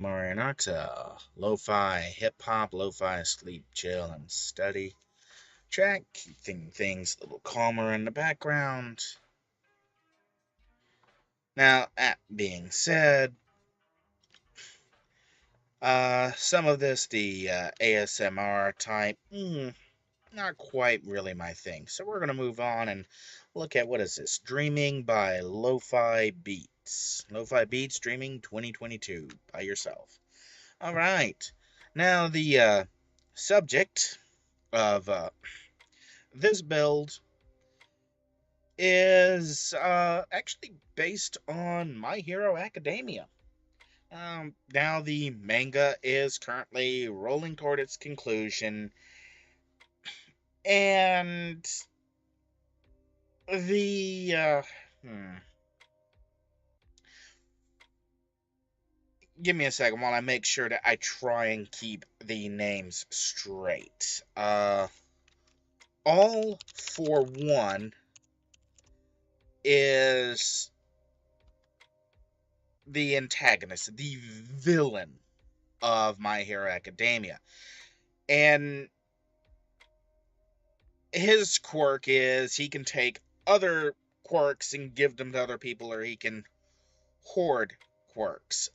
Aurian, lo-fi hip-hop, lo-fi sleep, chill, and study track, keeping things a little calmer in the background. Now, that being said, some of this, the ASMR type, not quite really my thing. So we're going to move on and look at, what is this? Dreaming by Lo-Fi Beats. Lo-Fi Beats Dreaming 2022 by yourself. All right. Now, the subject of this build is actually based on My Hero Academia. Now, the manga is currently rolling toward its conclusion, and the give me a second while I make sure that I try and keep the names straight. All for One is the antagonist, the villain of My Hero Academia. And his quirk is he can take other quirks and give them to other people, or he can hoard quirks.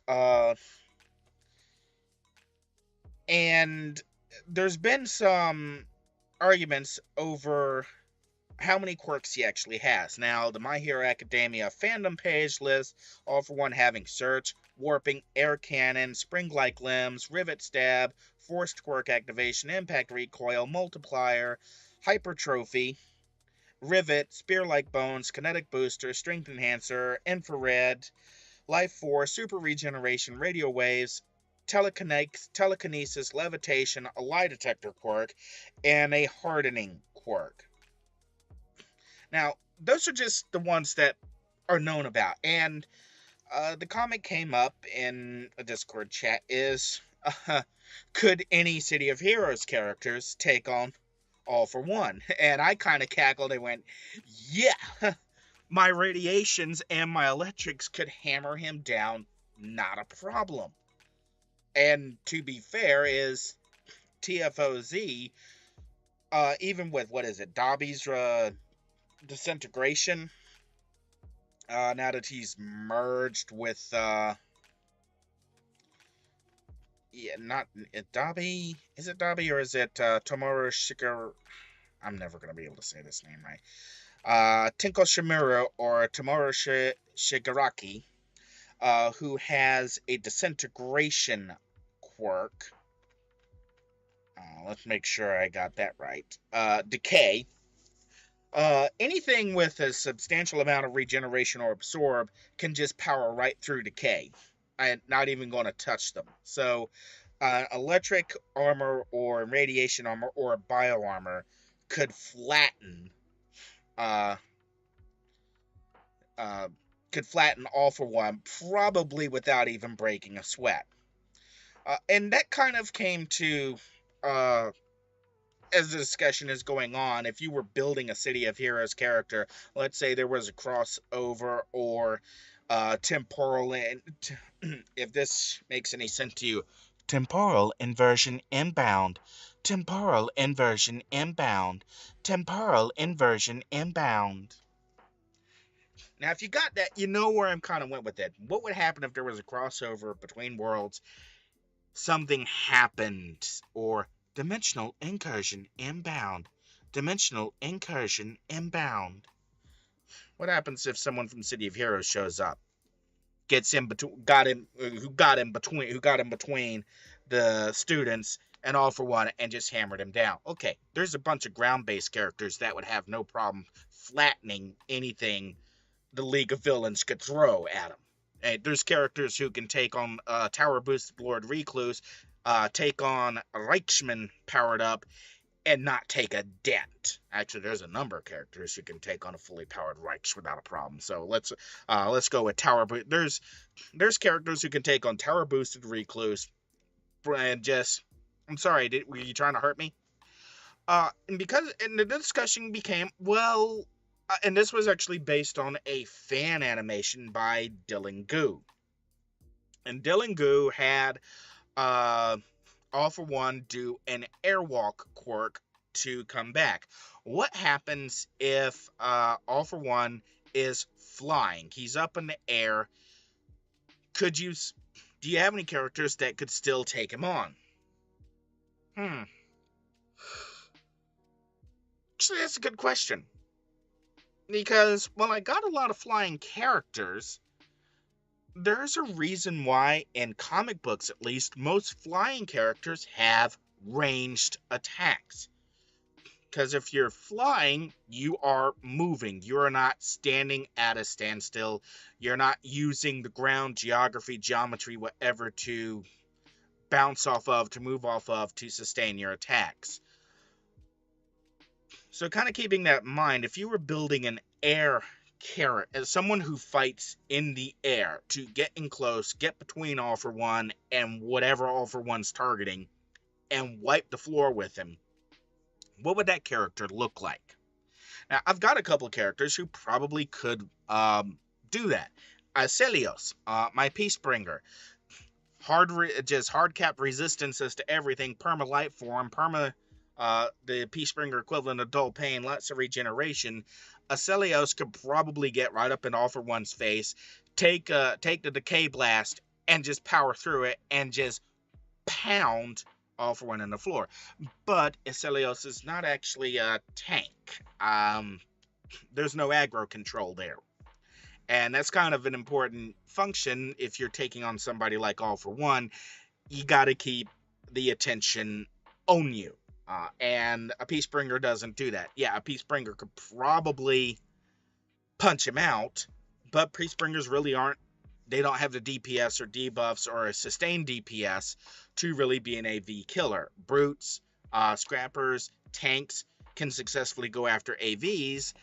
And there's been some arguments over how many quirks he actually has. Now, the My Hero Academia fandom page lists all for one having Search, Warping, Air Cannon, Spring-like Limbs, Rivet Stab, Forced Quirk Activation, Impact Recoil, Multiplier, Hypertrophy, Rivet, Spear-like Bones, Kinetic Booster, Strength Enhancer, Infrared, Life Force, Super Regeneration, Radio Waves, Telekinesis, Levitation, a Lie Detector quirk, and a Hardening quirk. Now, those are just the ones that are known about. And the comment came up in a Discord chat is, could any City of Heroes characters take on All for One? And I kind of cackled and went, yeah, my radiations and my electrics could hammer him down, not a problem. And to be fair, is TFOZ, even with, what is it, Dobby's disintegration, now that he's merged with, yeah, not Dobby. Is it Dobby or is it Tomoru Shiger? I'm never gonna be able to say this name right. Tinko Shimura or Tomoru Shigaraki, who has a disintegration quirk. Let's make sure I got that right. Decay. Anything with a substantial amount of regeneration or absorb can just power right through decay. I'm not even going to touch them. So, electric armor or radiation armor or bio armor could flatten, uh, uh, All for One, probably without even breaking a sweat. And that kind of came to, as the discussion is going on, if you were building a City of Heroes character, let's say there was a crossover or temporal, if this makes any sense to you, temporal inversion inbound, temporal inversion inbound, temporal inversion inbound. Now, if you got that, you know where I'm kind of went with it. What would happen if there was a crossover between worlds? Something happened, or dimensional incursion inbound. Dimensional incursion inbound. What happens if someone from City of Heroes shows up, gets in between, who got in between the students and All for One, and just hammered him down? Okay, there's a bunch of ground-based characters that would have no problem flattening anything the League of Villains could throw at him. And there's characters who can take on Tower Boosted Lord Recluse, take on Reichman powered up, and not take a dent. Actually, there's a number of characters who can take on a fully powered Reich without a problem. So let's go with Tower. There's characters who can take on Tower Boosted Recluse, and just, I'm sorry, were you trying to hurt me? And the discussion became, well, and this was actually based on a fan animation by Dylan Goo. And Dylan Goo had All For One do an airwalk quirk to come back. What happens if All For One is flying? He's up in the air. Do you have any characters that could still take him on? Actually, that's a good question. Because, well, I got a lot of flying characters. There's a reason why, in comic books at least, most flying characters have ranged attacks. Because if you're flying, you are moving. You are not standing at a standstill. You're not using the ground, geography, geometry, whatever to bounce off of, to move off of, to sustain your attacks. So kind of keeping that in mind, if you were building an air character, as someone who fights in the air, to get in close, get between All For One and whatever All For One's targeting, and wipe the floor with him, what would that character look like? Now, I've got a couple of characters who probably could do that. Celios, my Peacebringer. Just hard cap resistances to everything, perma light form, perma the Peacebringer equivalent of dull pain, lots of regeneration. Celios could probably get right up in All For One's face, take the decay blast, and just power through it and just pound All For One in the floor. But Celios is not actually a tank. There's no aggro control there. And that's kind of an important function if you're taking on somebody like All For One. You got to keep the attention on you. And a Peacebringer doesn't do that. Yeah, a Peacebringer could probably punch him out, but Peacebringers really they don't have the DPS or debuffs or a sustained DPS to really be an AV killer. Brutes, scrappers, tanks can successfully go after AVs,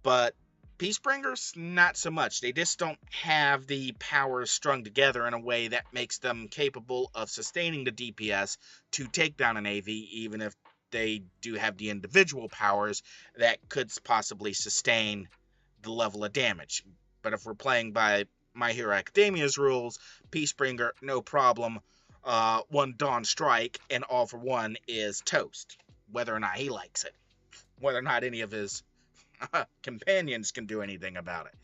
but Peacebringers, not so much. They just don't have the powers strung together in a way that makes them capable of sustaining the DPS to take down an AV, even if they do have the individual powers that could possibly sustain the level of damage. But if we're playing by My Hero Academia's rules, Peacebringer, no problem. One Dawn Strike and All For One is toast, whether or not he likes it. Whether or not any of his companions can do anything about it.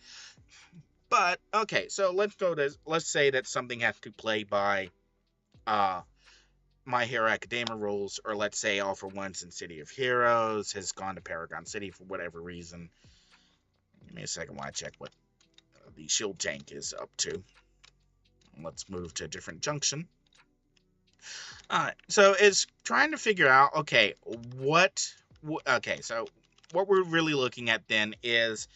But okay, so let's say that something has to play by My Hero Academia rules, or let's say All For One's in City of Heroes has gone to Paragon City for whatever reason. Give me a second while I check what the shield tank is up to. Let's move to a different junction. Alright, so it's trying to figure out, okay, so what we're really looking at then is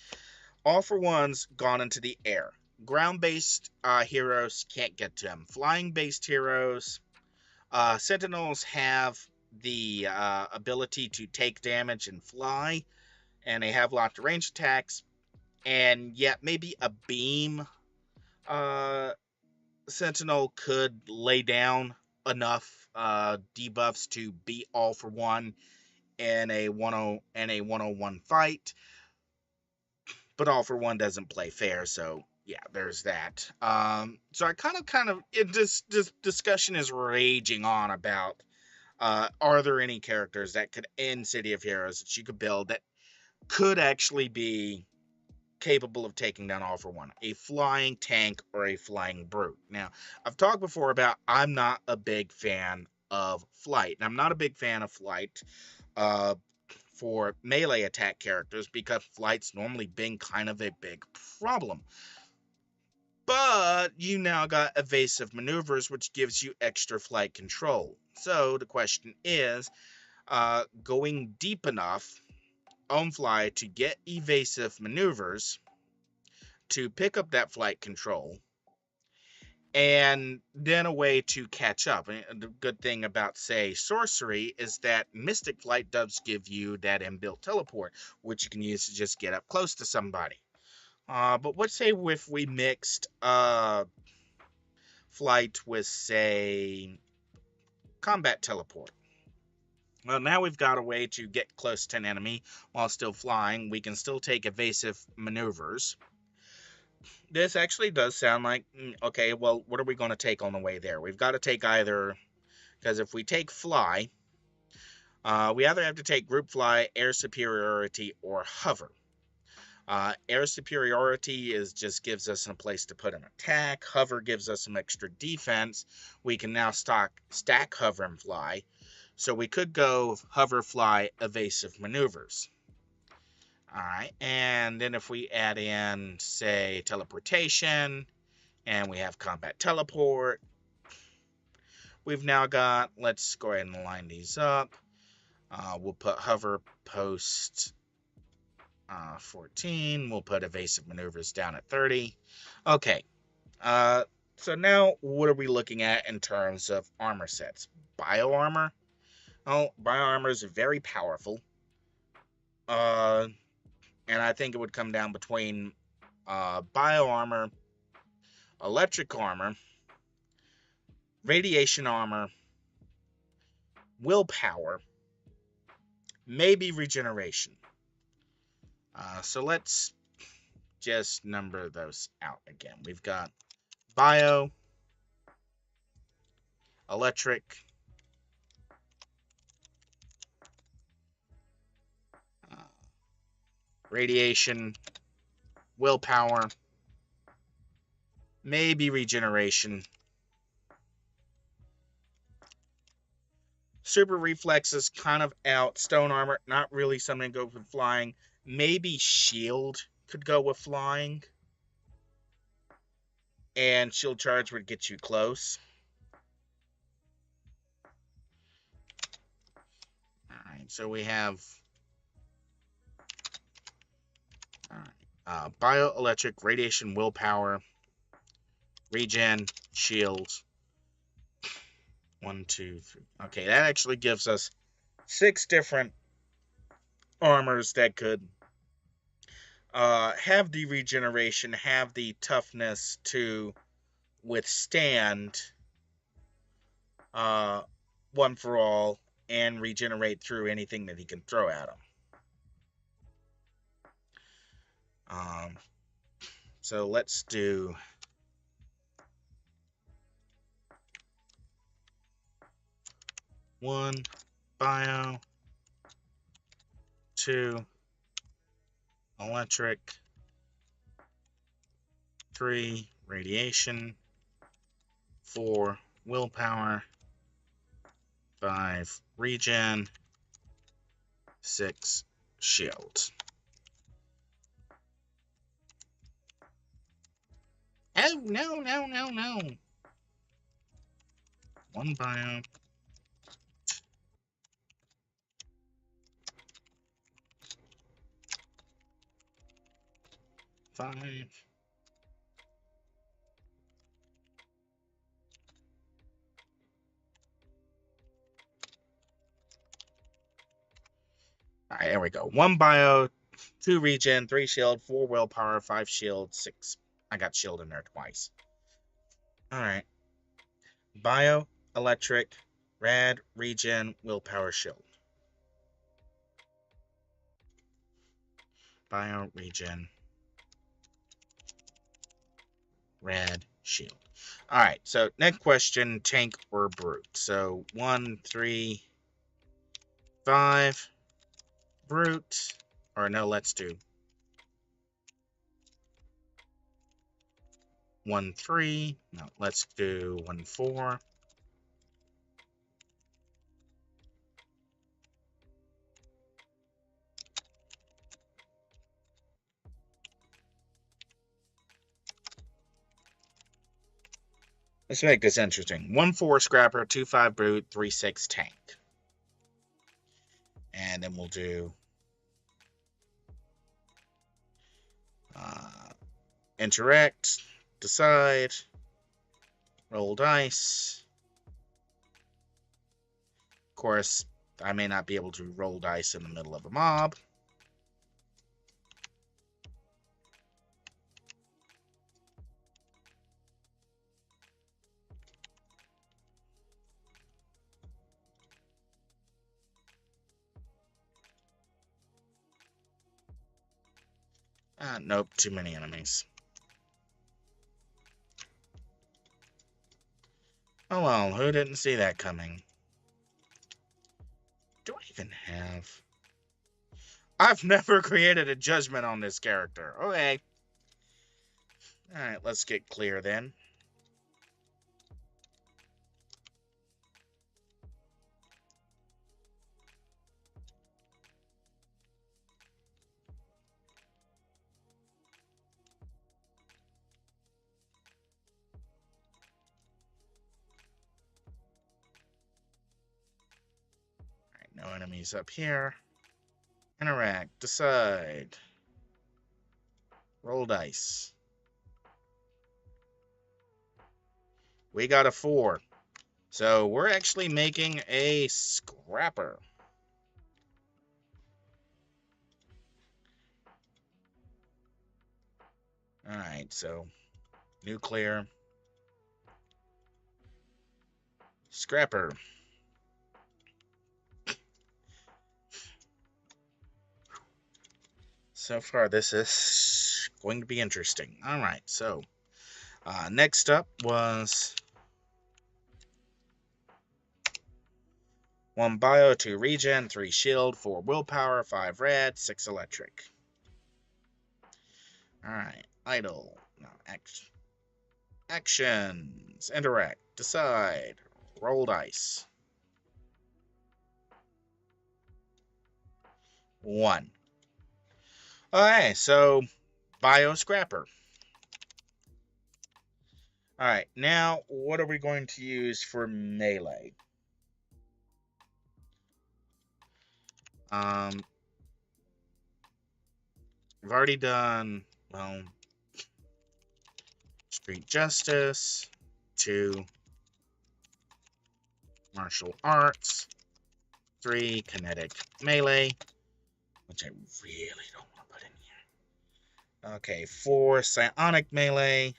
All For One's gone into the air. Ground-based heroes can't get to him. Flying-based heroes, Sentinels have the ability to take damage and fly, and they have lots of range attacks, and yet maybe a beam Sentinel could lay down enough debuffs to beat All For One in a 101 fight, but All For One doesn't play fair, so yeah, there's that. So I this discussion is raging on about are there any characters that could in City of Heroes that you could build that could actually be capable of taking down All For One, a flying tank or a flying brute. Now, I've talked before about I'm not a big fan of flight, and I'm not a big fan of flight for melee attack characters because flight's normally been kind of a big problem. But you now got evasive maneuvers, which gives you extra flight control. So the question is, going deep enough on fly to get evasive maneuvers to pick up that flight control, and then a way to catch up. And the good thing about, say, sorcery is that Mystic Flight does give you that inbuilt teleport, which you can use to just get up close to somebody. But let's say if we mixed flight with, say, combat teleport. Well, now we've got a way to get close to an enemy while still flying. We can still take evasive maneuvers. this actually does sound like, okay, well, what are we going to take on the way there? We've got to take either, because if we take fly, we either have to take group fly, air superiority, or hover. Air superiority just gives us a place to put an attack. Hover gives us some extra defense. We can now stack hover and fly. So we could go hover, fly, evasive maneuvers. All right, and then if we add in, say, teleportation, and we have combat teleport, we've now got, let's go ahead and line these up. We'll put hover post 14. We'll put evasive maneuvers down at 30. Okay, so now what are we looking at in terms of armor sets? Bio armor. Oh, bio armor is very powerful. And I think it would come down between bio armor, electric armor, radiation armor, willpower, maybe regeneration. So let's just number those out again. We've got bio, electric, radiation, willpower, maybe regeneration. Super reflex is kind of out. Stone armor, not really something to go with flying. Maybe shield could go with flying. And shield charge would get you close. Alright, so we have bioelectric, radiation, willpower, regen, shield. 1, 2, 3. Okay, that actually gives us 6 different armors that could have the regeneration, have the toughness to withstand one for all and regenerate through anything that he can throw at him. So let's do one bio, 2 electric, 3 radiation, 4 willpower, 5 regen, 6 shield. Oh, no. 1 bio. 5. Alright, there we go. 1 bio, 2 regen, 3 shield, 4 willpower, 5 shield, 6. I got shield in there twice. Alright. Bio, electric, rad, regen, willpower, shield. Bio, regen, rad, shield. Alright, so next question, tank or brute. So 1, 3, 5, brute. Or no, let's do 1, 3. No, let's do 1, 4. Let's make this interesting. 1, 4 scrapper, 2, 5 brute, 3, 6 tank. And then we'll do interact, decide, roll dice. Of course, I may not be able to roll dice in the middle of a mob. Nope, too many enemies. Oh well, who didn't see that coming? Do I even have... I've never created a judgment on this character. Okay. Alright, let's get clear then. Alright, no enemies up here. Interact. Decide. Roll dice. We got a 4. So we're actually making a scrapper. Alright, so nuclear. Scrapper. So far, this is going to be interesting. Alright, so next up was 1 bio, 2 regen, 3 shield, 4 willpower, 5 red, 6 electric. Alright, idle. No, actions. Interact. Decide. Roll dice. 1. Okay, so bio scrapper. Alright, now what are we going to use for melee? I've already done, well, street justice, 2 martial arts, 3 kinetic melee, which I really don't want to put in here. Okay, 4 psionic melee,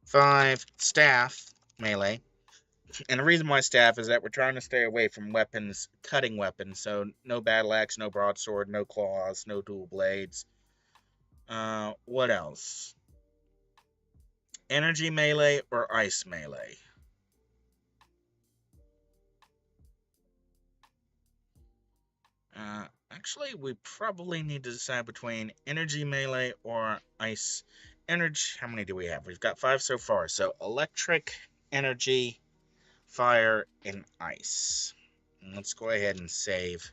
5 staff melee. And the reason why staff is that we're trying to stay away from weapons, cutting weapons. So no battle axe, no broadsword, no claws, no dual blades. What else? Energy melee or ice melee? Actually, we probably need to decide between energy melee or ice. Energy, how many do we have? We've got 5 so far. So electric, energy, fire, and ice. And let's go ahead and save.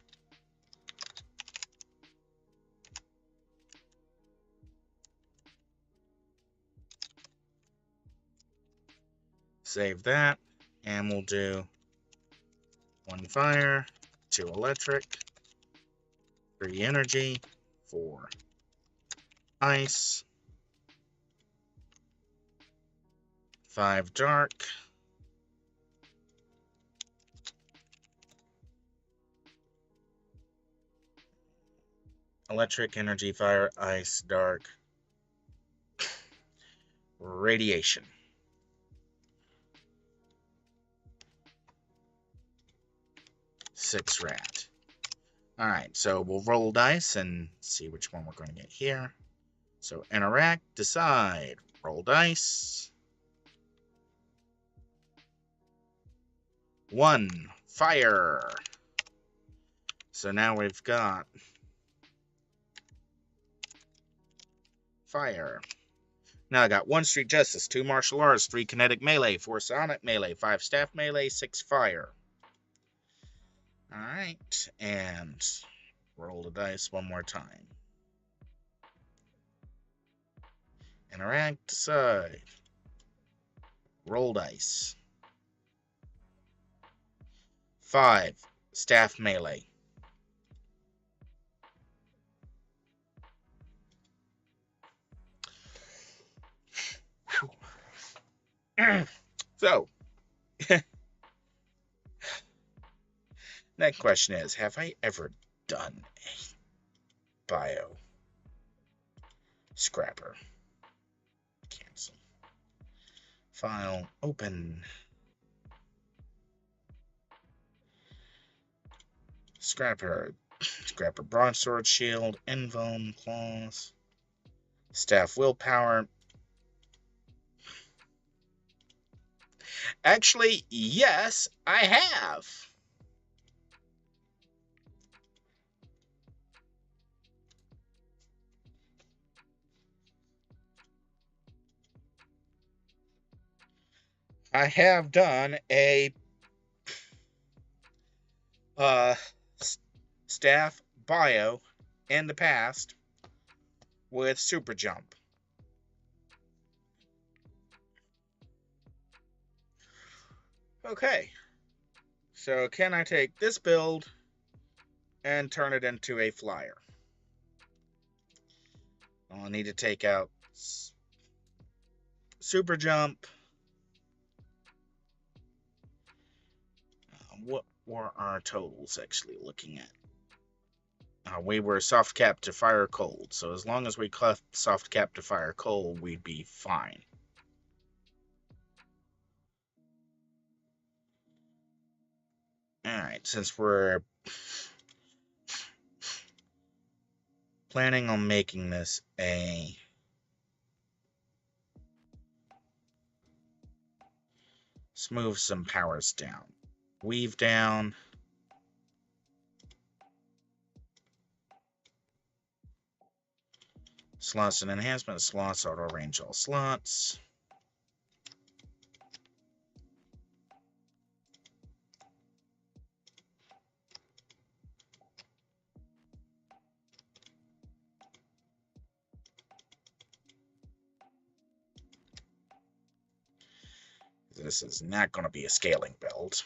Save that, and we'll do 1 fire, 2 electric, 3 energy, 4 ice, 5 dark, electric, energy, fire, ice, dark, radiation. Six rat. Alright, so we'll roll dice and see which one we're going to get here. So interact, decide, roll dice. 1, fire. So now we've got fire. Now I got 1 street justice, 2 martial arts, 3 kinetic melee, 4 psionic melee, 5 staff melee, 6 fire. Alright, and roll the dice one more time. Interact, decide. Roll dice. 5, staff melee. So, next question is, have I ever done a bio scrapper? Cancel. File, open. Scrapper. Scrapper broadsword shield, invuln claws, staff willpower. Actually, yes, I have. I have done a uh, staff bio in the past with super jump. Okay, so can I take this build and turn it into a flyer? I'll need to take out super jump. What were our totals actually looking at? We were soft cap to fire cold, so as long as we cleft soft cap to fire cold, we'd be fine. Alright, since we're planning on making this a let's move some powers down. Weave down. Slots and enhancement. Slots auto range all slots. This is not going to be a scaling build.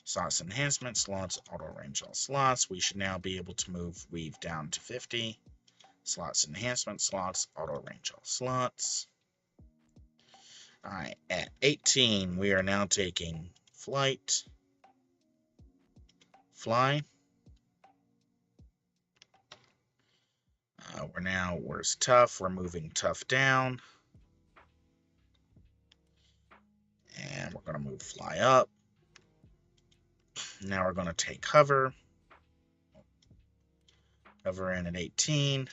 Slots enhancement, slots, auto range all slots. We should now be able to move weave down to 50. Slots enhancement, slots, auto range all slots. Alright, at 18, we are now taking flight, fly. Where's tough? We're moving tough down. And we're going to move fly up. Now we're going to take hover. Hover in at 18.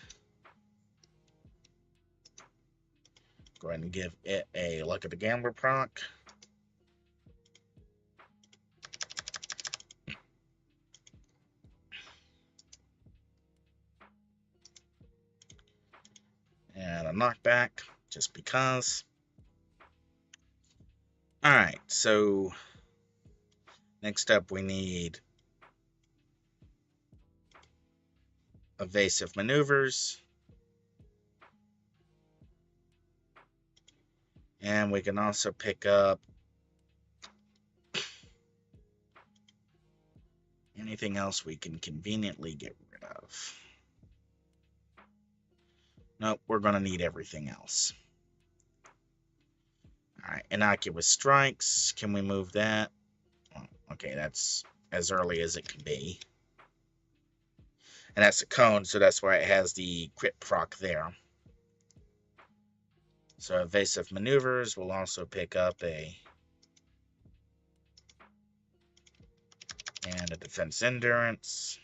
Go ahead and give it a Luck of the Gambler proc. And a knockback, just because. Alright, so next up we need evasive maneuvers. And we can also pick up anything else we can conveniently get rid of. Nope, we're going to need everything else. Alright, innocuous strikes. Can we move that? Well, okay, that's as early as it can be. And that's a cone, so that's why it has the crit proc there. So evasive maneuvers will also pick up a defense endurance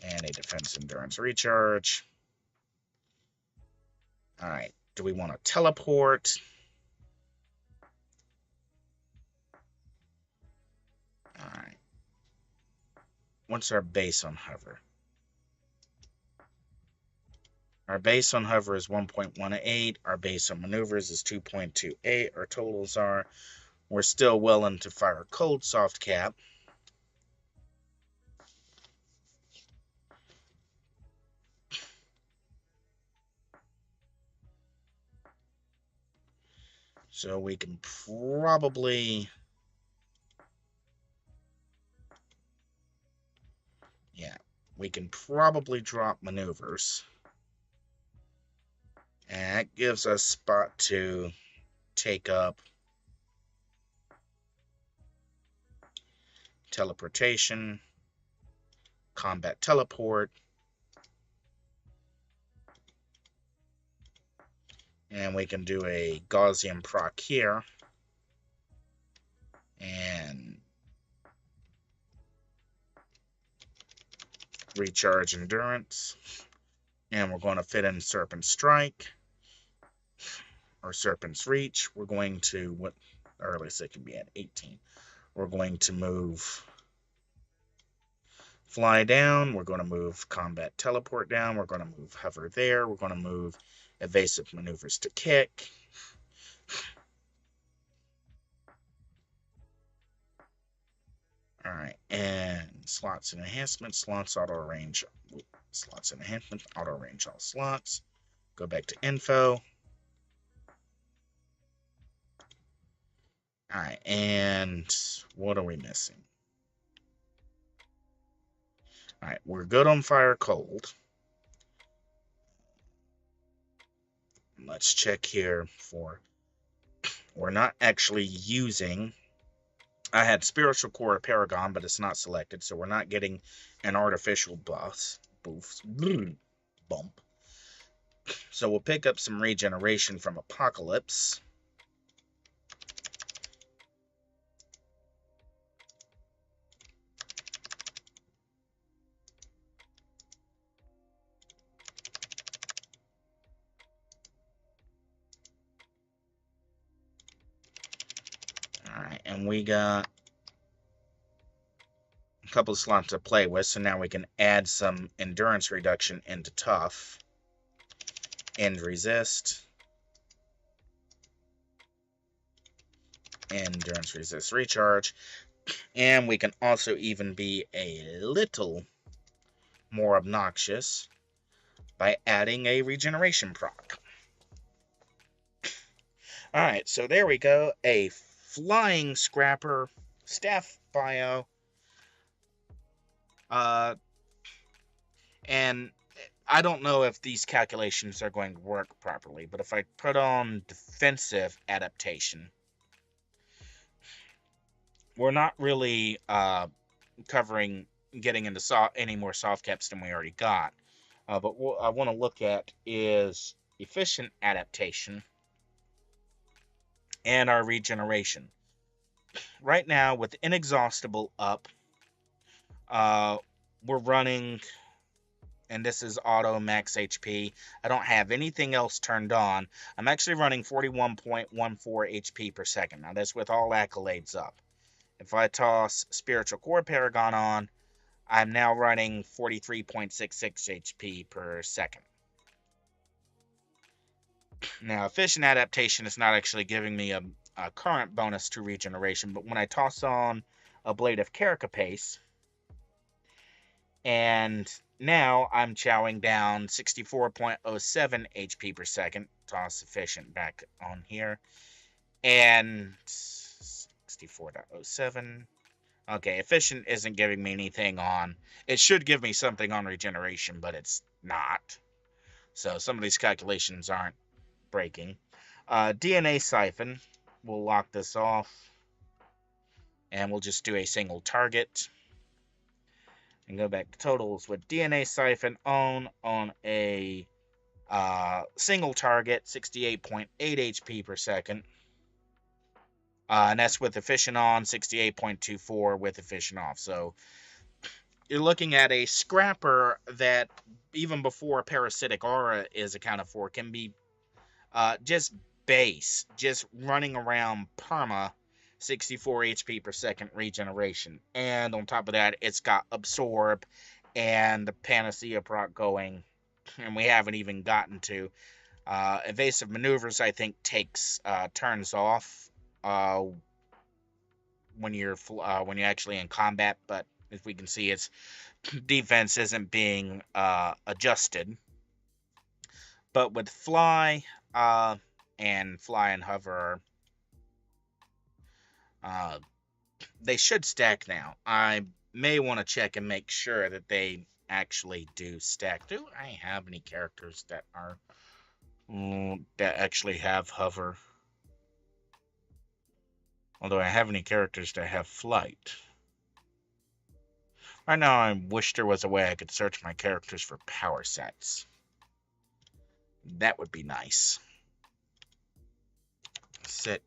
and a defense endurance recharge. Alright, do we want to teleport? Alright. What's our base on hover? Our base on hover is 1.18. Our base on maneuvers is 2.28. Our totals are, we're still well into fire cold soft cap. So we can probably, yeah, we can probably drop maneuvers. And that gives us spot to take up teleportation, combat teleport, and we can do a Gaussian proc here. recharge endurance, and we're going to fit in Serpent Strike or Serpent's Reach. We're going to, what earliest it can be at 18. We're going to move Fly down. We're going to move Combat Teleport down. We're going to move Hover there. We're going to move Evasive Maneuvers to Kick. Alright, and slots and enhancements, slots auto arrange, slots and enhancement, auto arrange all slots. Go back to info. Alright, and what are we missing? Alright, we're good on fire cold. Let's check here for, we're not actually using, I had Spiritual Core Paragon, but it's not selected, so we're not getting an artificial bump. So we'll pick up some regeneration from Apocalypse. Alright, and we got a couple of slots to play with, so now we can add some endurance reduction into tough. End resist. Endurance resist recharge. And we can also even be a little more obnoxious by adding a regeneration proc. Alright, so there we go. A Flying Scrapper staff bio. And I don't know if these calculations are going to work properly, but if I put on defensive adaptation, we're not really covering getting into any more soft caps than we already got. But what I want to look at is efficient adaptation and our regeneration. Right now, with Inexhaustible up, we're running, and this is auto max HP. I don't have anything else turned on. I'm actually running 41.14 HP per second. Now, that's with all accolades up. If I toss Spiritual Core Paragon on, I'm now running 43.66 HP per second. Now, Efficient Adaptation is not actually giving me a current bonus to regeneration, but when I toss on a Blade of Carapace, and now I'm chowing down 64.07 HP per second, toss Efficient back on here, and 64.07. Okay, Efficient isn't giving me anything on. It should give me something on regeneration, but it's not. So some of these calculations aren't breaking. DNA Siphon. We'll lock this off. And we'll just do a single target. And go back to totals with DNA Siphon on a single target, 68.8 HP per second. And that's with Efficient on, 68.24 with Efficient off. So you're looking at a Scrapper that, even before Parasitic Aura is accounted for, can be just base, just running around perma, 64 HP per second regeneration. And on top of that, it's got Absorb and the Panacea proc going. And we haven't even gotten to Evasive Maneuvers, I think, takes turns off when you're actually in combat, but as we can see, its defense isn't being adjusted. But with Fly and Hover, they should stack now. I may want to check and make sure that they actually do stack. Do I have any characters that are that actually have Hover? Although I have any characters that have Flight. Right now, I wish there was a way I could search my characters for power sets. That would be nice. Set.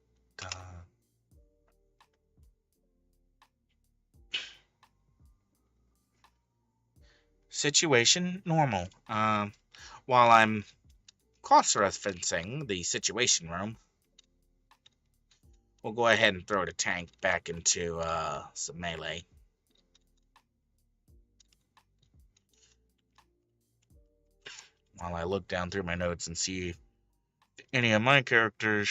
Situation normal. While I'm cross-referencing the situation room, we'll go ahead and throw the tank back into some melee. While I look down through my notes and see if any of my characters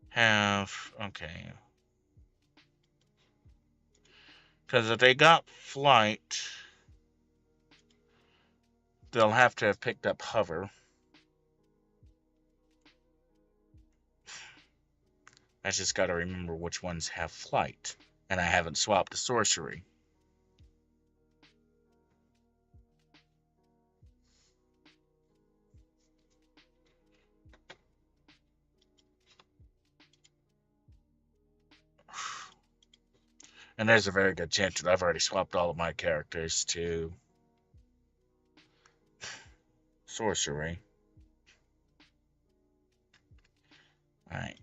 have... Okay. Because if they got flight, they'll have to have picked up hover. I just got to remember which ones have flight. And I haven't swapped the sorcery. And there's a very good chance that I've already swapped all of my characters to sorcery. Alright.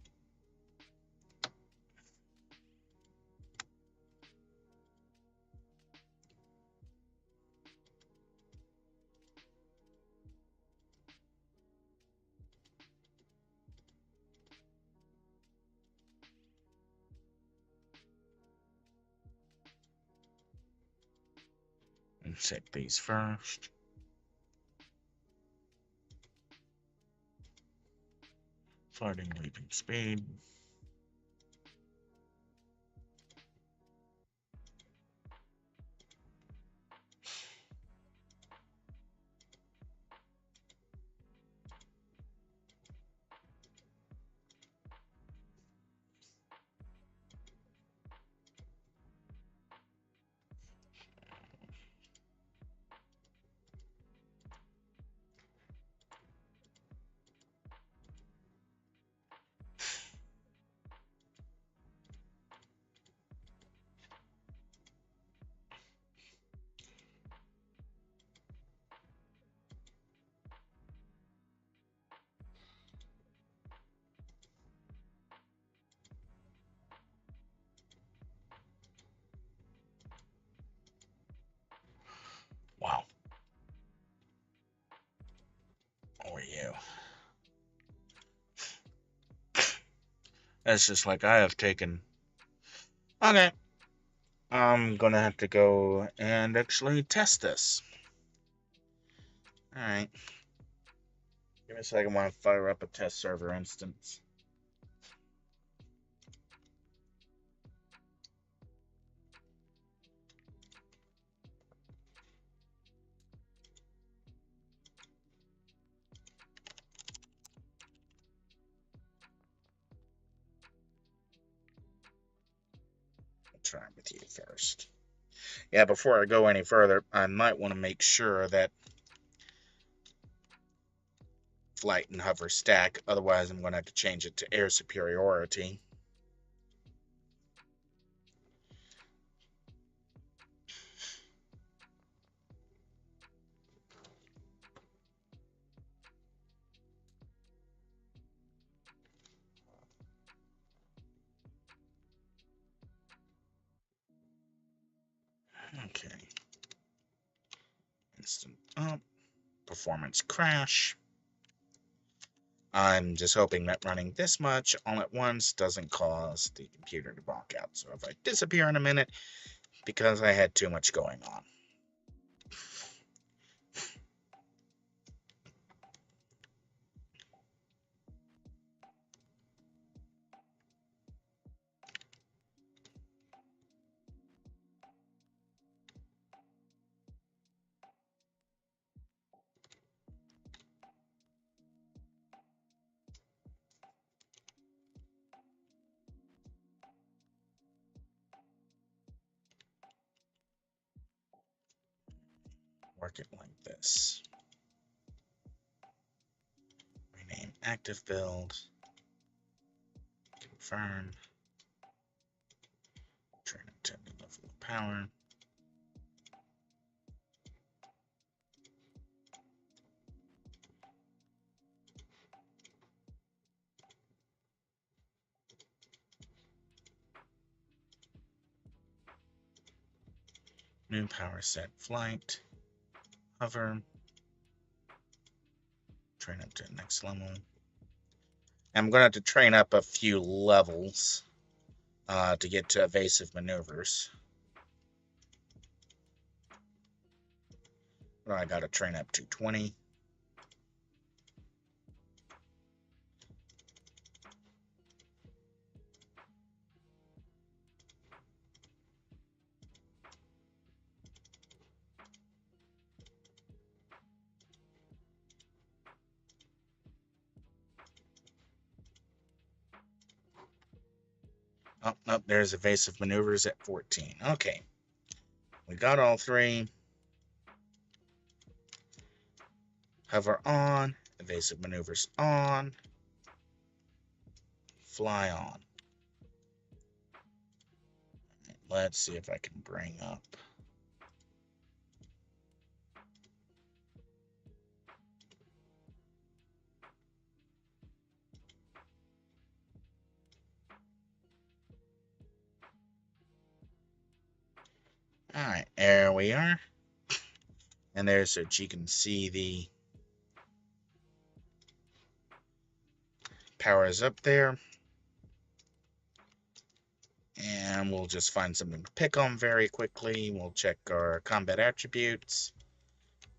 And check these first. Farting, leaping speed. Wow. Or you. That's just like I have taken. Okay. I'm gonna have to go and actually test this. Alright. Give me a second while I fire up a test server instance. I'll try with you first. Yeah, before I go any further, I might want to make sure that flight and hover stack. Otherwise, I'm going to have to change it to air superiority. Okay. Instant up. Performance crash. I'm just hoping that running this much all at once doesn't cause the computer to bonk out. So if I disappear in a minute, because I had too much going on. Work it like this. Rename active build. Confirm. Train intended level of power. New power set. Flight. Hover. Train up to the next level. I'm going to have to train up a few levels to get to evasive maneuvers. But I got to train up to 20. Oh, nope, there's evasive maneuvers at 14. Okay. We got all three. Hover on. Evasive maneuvers on. Fly on. Let's see if I can bring up. Alright, there we are. And there's so you can see the power is up there. And we'll just find something to pick on very quickly. We'll check our combat attributes.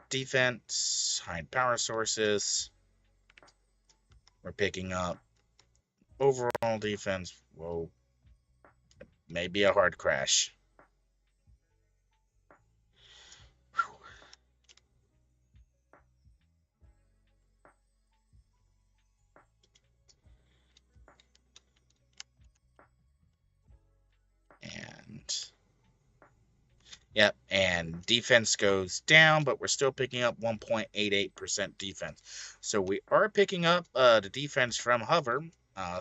Defense, hide power sources. We're picking up overall defense. Whoa. Maybe a hard crash. Yep, and defense goes down, but we're still picking up 1.88% defense. So we are picking up the defense from hover,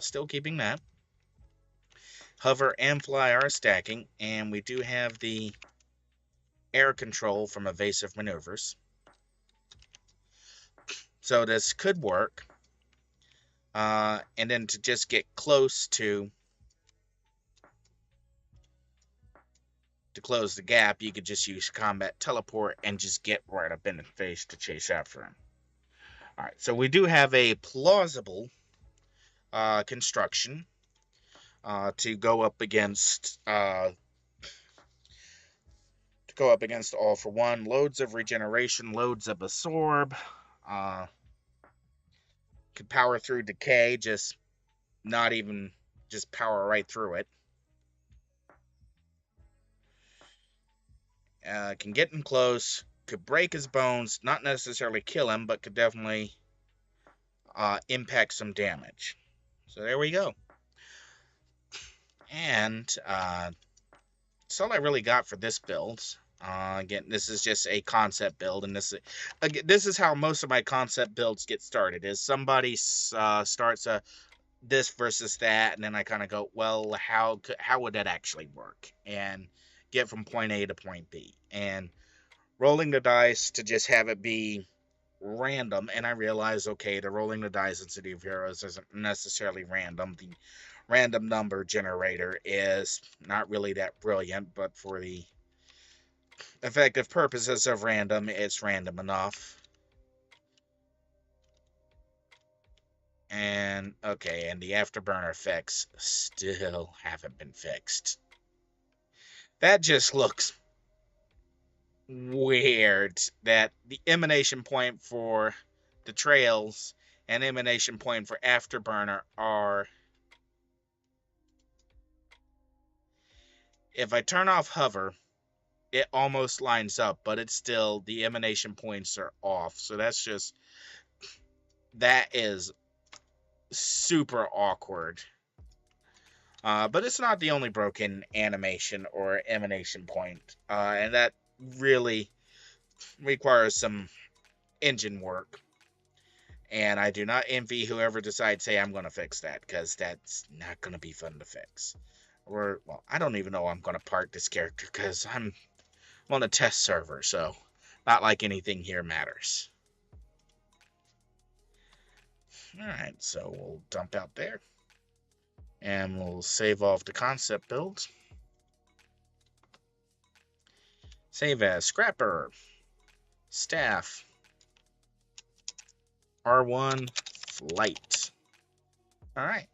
still keeping that. Hover and fly are stacking, and we do have the air control from evasive maneuvers. So this could work. And then to just get close to close the gap, you could just use combat teleport and just get right up in the face to chase after him. All right, so we do have a plausible construction to go up against All for One. Loads of regeneration, loads of absorb. Could power through decay, just power right through it. Can get him close, could break his bones, not necessarily kill him, but could definitely impact some damage. So there we go. And that's all I really got for this build. Again, this is just a concept build, and this is how most of my concept builds get started. Is somebody starts this versus that, and then I kind of go, well, how would that actually work? And get from point A to point B, and rolling the dice to just have it be random. And I realize, okay, the rolling the dice in City of Heroes isn't necessarily random. The random number generator is not really that brilliant, but for the effective purposes of random, it's random enough. And okay, and the afterburner effects still haven't been fixed. That just looks weird, that the emanation point for the trails and emanation point for afterburner are, if I turn off hover, it almost lines up, but it's still, the emanation points are off. So that is super awkward. But it's not the only broken animation or emanation point, and that really requires some engine work. And I do not envy whoever decides, hey, I'm going to fix that, because that's not going to be fun to fix. Or, well, I don't even know I'm going to park this character, because I'm on a test server, so not like anything here matters. Alright, so we'll dump out there. And we'll save off the concept build. Save as Scrapper. Staff. R1 Flight. All right.